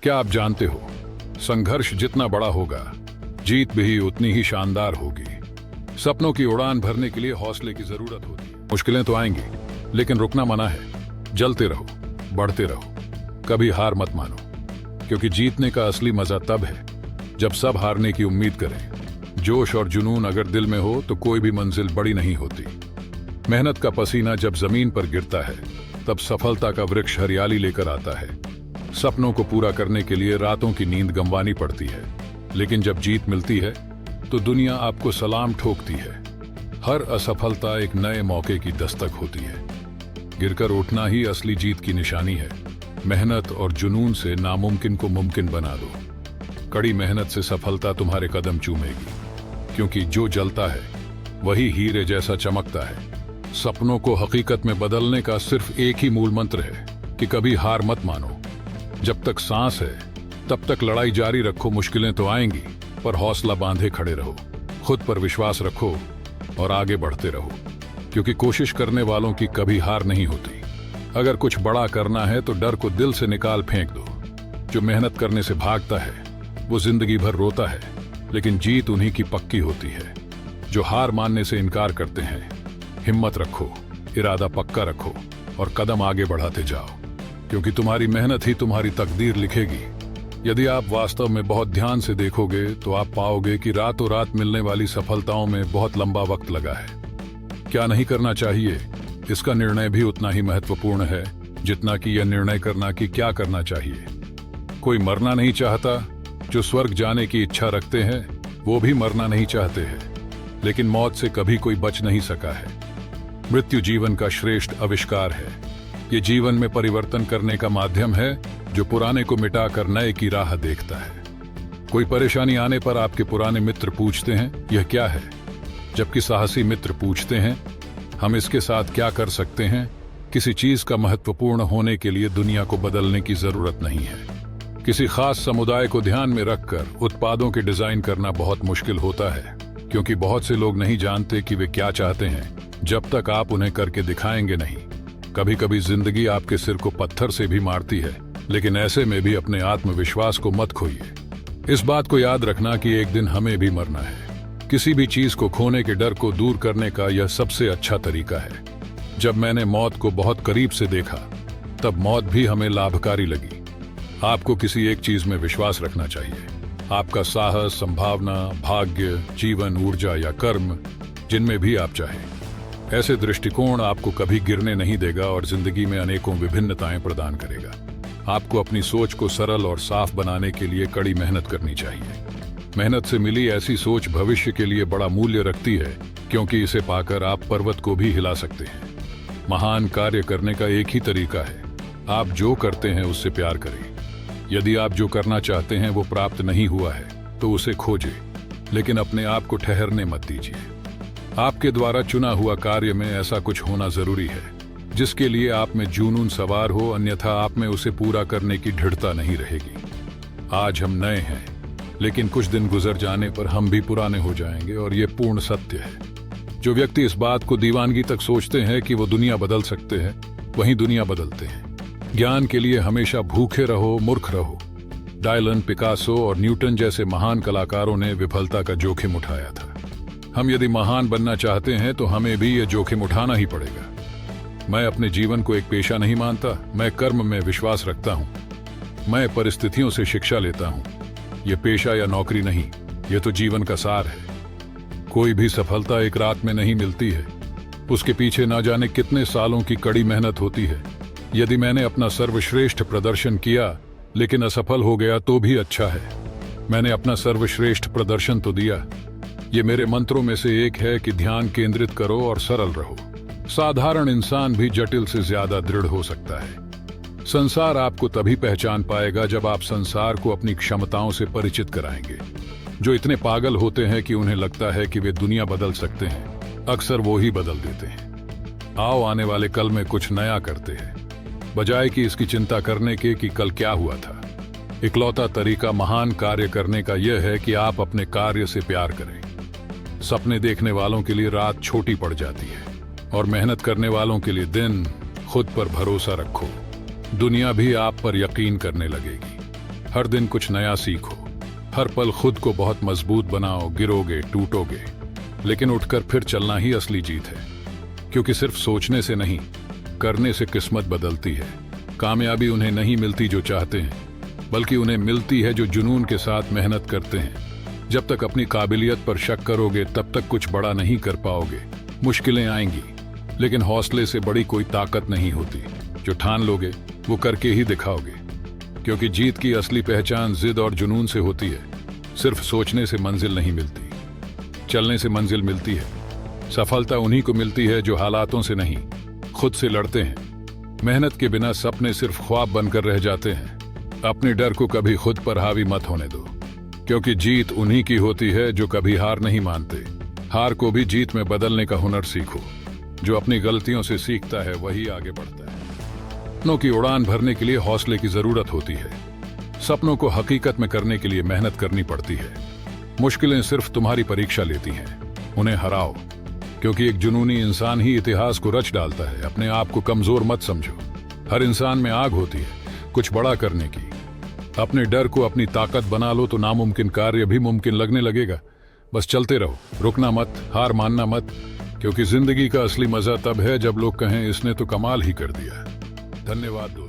क्या आप जानते हो, संघर्ष जितना बड़ा होगा, जीत भी उतनी ही शानदार होगी। सपनों की उड़ान भरने के लिए हौसले की जरूरत होती है। मुश्किलें तो आएंगी, लेकिन रुकना मना है। जलते रहो, बढ़ते रहो, कभी हार मत मानो, क्योंकि जीतने का असली मजा तब है जब सब हारने की उम्मीद करें। जोश और जुनून अगर दिल में हो तो कोई भी मंजिल बड़ी नहीं होती। मेहनत का पसीना जब जमीन पर गिरता है, तब सफलता का वृक्ष हरियाली लेकर आता है। सपनों को पूरा करने के लिए रातों की नींद गंवानी पड़ती है, लेकिन जब जीत मिलती है तो दुनिया आपको सलाम ठोकती है। हर असफलता एक नए मौके की दस्तक होती है। गिरकर उठना ही असली जीत की निशानी है। मेहनत और जुनून से नामुमकिन को मुमकिन बना दो। कड़ी मेहनत से सफलता तुम्हारे कदम चूमेगी, क्योंकि जो जलता है वही हीरे जैसा चमकता है। सपनों को हकीकत में बदलने का सिर्फ एक ही मूल मंत्र है कि कभी हार मत मानो। जब तक सांस है तब तक लड़ाई जारी रखो। मुश्किलें तो आएंगी, पर हौसला बांधे खड़े रहो। खुद पर विश्वास रखो और आगे बढ़ते रहो, क्योंकि कोशिश करने वालों की कभी हार नहीं होती। अगर कुछ बड़ा करना है तो डर को दिल से निकाल फेंक दो। जो मेहनत करने से भागता है वो जिंदगी भर रोता है, लेकिन जीत उन्हीं की पक्की होती है जो हार मानने से इनकार करते हैं। हिम्मत रखो, इरादा पक्का रखो और कदम आगे बढ़ाते जाओ, क्योंकि तुम्हारी मेहनत ही तुम्हारी तकदीर लिखेगी। यदि आप वास्तव में बहुत ध्यान से देखोगे तो आप पाओगे कि रातों रात मिलने वाली सफलताओं में बहुत लंबा वक्त लगा है। क्या नहीं करना चाहिए, इसका निर्णय भी उतना ही महत्वपूर्ण है जितना कि यह निर्णय करना कि क्या करना चाहिए। कोई मरना नहीं चाहता। जो स्वर्ग जाने की इच्छा रखते हैं वो भी मरना नहीं चाहते हैं, लेकिन मौत से कभी कोई बच नहीं सका है। मृत्यु जीवन का श्रेष्ठ आविष्कार है। ये जीवन में परिवर्तन करने का माध्यम है जो पुराने को मिटाकर नए की राह देखता है। कोई परेशानी आने पर आपके पुराने मित्र पूछते हैं यह क्या है, जबकि साहसी मित्र पूछते हैं हम इसके साथ क्या कर सकते हैं। किसी चीज का महत्वपूर्ण होने के लिए दुनिया को बदलने की जरूरत नहीं है। किसी खास समुदाय को ध्यान में रखकर उत्पादों के डिजाइन करना बहुत मुश्किल होता है, क्योंकि बहुत से लोग नहीं जानते कि वे क्या चाहते हैं जब तक आप उन्हें करके दिखाएंगे नहीं। कभी कभी जिंदगी आपके सिर को पत्थर से भी मारती है, लेकिन ऐसे में भी अपने आत्मविश्वास को मत खोइए। इस बात को याद रखना कि एक दिन हमें भी मरना है। किसी भी चीज को खोने के डर को दूर करने का यह सबसे अच्छा तरीका है। जब मैंने मौत को बहुत करीब से देखा, तब मौत भी हमें लाभकारी लगी। आपको किसी एक चीज में विश्वास रखना चाहिए। आपका साहस, संभावना, भाग्य, जीवन, ऊर्जा या कर्म, जिनमें भी आप चाहें। ऐसे दृष्टिकोण आपको कभी गिरने नहीं देगा और जिंदगी में अनेकों विभिन्नताएं प्रदान करेगा। आपको अपनी सोच को सरल और साफ बनाने के लिए कड़ी मेहनत करनी चाहिए। मेहनत से मिली ऐसी सोच भविष्य के लिए बड़ा मूल्य रखती है, क्योंकि इसे पाकर आप पर्वत को भी हिला सकते हैं। महान कार्य करने का एक ही तरीका है, आप जो करते हैं उससे प्यार करें। यदि आप जो करना चाहते हैं वो प्राप्त नहीं हुआ है तो उसे खोजें, लेकिन अपने आप को ठहरने मत दीजिए। आपके द्वारा चुना हुआ कार्य में ऐसा कुछ होना जरूरी है जिसके लिए आप में जुनून सवार हो, अन्यथा आप में उसे पूरा करने की दृढ़ता नहीं रहेगी। आज हम नए हैं, लेकिन कुछ दिन गुजर जाने पर हम भी पुराने हो जाएंगे, और ये पूर्ण सत्य है। जो व्यक्ति इस बात को दीवानगी तक सोचते हैं कि वो दुनिया बदल सकते हैं, वहीं दुनिया बदलते हैं। ज्ञान के लिए हमेशा भूखे रहो, मूर्ख रहो। डायलन, पिकासो और न्यूटन जैसे महान कलाकारों ने विफलता का जोखिम उठाया था। हम यदि महान बनना चाहते हैं तो हमें भी ये जोखिम उठाना ही पड़ेगा। मैं अपने जीवन को एक पेशा नहीं मानता, मैं कर्म में विश्वास रखता हूँ। मैं परिस्थितियों से शिक्षा लेता हूँ। ये पेशा या नौकरी नहीं, ये तो जीवन का सार है। कोई भी सफलता एक रात में नहीं मिलती है, उसके पीछे ना जाने कितने सालों की कड़ी मेहनत होती है। यदि मैंने अपना सर्वश्रेष्ठ प्रदर्शन किया लेकिन असफल हो गया तो भी अच्छा है। मैंने अपना सर्वश्रेष्ठ प्रदर्शन तो दिया। ये मेरे मंत्रों में से एक है कि ध्यान केंद्रित करो और सरल रहो। साधारण इंसान भी जटिल से ज्यादा दृढ़ हो सकता है। संसार आपको तभी पहचान पाएगा जब आप संसार को अपनी क्षमताओं से परिचित कराएंगे। जो इतने पागल होते हैं कि उन्हें लगता है कि वे दुनिया बदल सकते हैं, अक्सर वो ही बदल देते हैं। आओ आने वाले कल में कुछ नया करते हैं, बजाय कि इसकी चिंता करने के कि कल क्या हुआ था। इकलौता तरीका महान कार्य करने का यह है कि आप अपने कार्य से प्यार करें। सपने देखने वालों के लिए रात छोटी पड़ जाती है और मेहनत करने वालों के लिए दिन। खुद पर भरोसा रखो, दुनिया भी आप पर यकीन करने लगेगी। हर दिन कुछ नया सीखो, हर पल खुद को बहुत मजबूत बनाओ। गिरोगे, टूटोगे, लेकिन उठकर फिर चलना ही असली जीत है। क्योंकि सिर्फ सोचने से नहीं, करने से किस्मत बदलती है। कामयाबी उन्हें नहीं मिलती जो चाहते हैं, बल्कि उन्हें मिलती है जो जुनून के साथ मेहनत करते हैं। जब तक अपनी काबिलियत पर शक करोगे तब तक कुछ बड़ा नहीं कर पाओगे। मुश्किलें आएंगी, लेकिन हौसले से बड़ी कोई ताकत नहीं होती। जो ठान लोगे वो करके ही दिखाओगे। क्योंकि जीत की असली पहचान जिद और जुनून से होती है। सिर्फ सोचने से मंजिल नहीं मिलती, चलने से मंजिल मिलती है। सफलता उन्हीं को मिलती है जो हालातों से नहीं, खुद से लड़ते हैं। मेहनत के बिना सपने सिर्फ ख्वाब बनकर रह जाते हैं। अपने डर को कभी खुद पर हावी मत होने दो, क्योंकि जीत उन्हीं की होती है जो कभी हार नहीं मानते। हार को भी जीत में बदलने का हुनर सीखो। जो अपनी गलतियों से सीखता है वही आगे बढ़ता है। सपनों की उड़ान भरने के लिए हौसले की जरूरत होती है। सपनों को हकीकत में करने के लिए मेहनत करनी पड़ती है। मुश्किलें सिर्फ तुम्हारी परीक्षा लेती हैं। उन्हें हराओ, क्योंकि एक जुनूनी इंसान ही इतिहास को रच डालता है। अपने आप को कमजोर मत समझो। हर इंसान में आग होती है कुछ बड़ा करने की। अपने डर को अपनी ताकत बना लो तो नामुमकिन कार्य भी मुमकिन लगने लगेगा। बस चलते रहो, रुकना मत, हार मानना मत। क्योंकि जिंदगी का असली मजा तब है जब लोग कहें इसने तो कमाल ही कर दिया। धन्यवाद दोस्तों।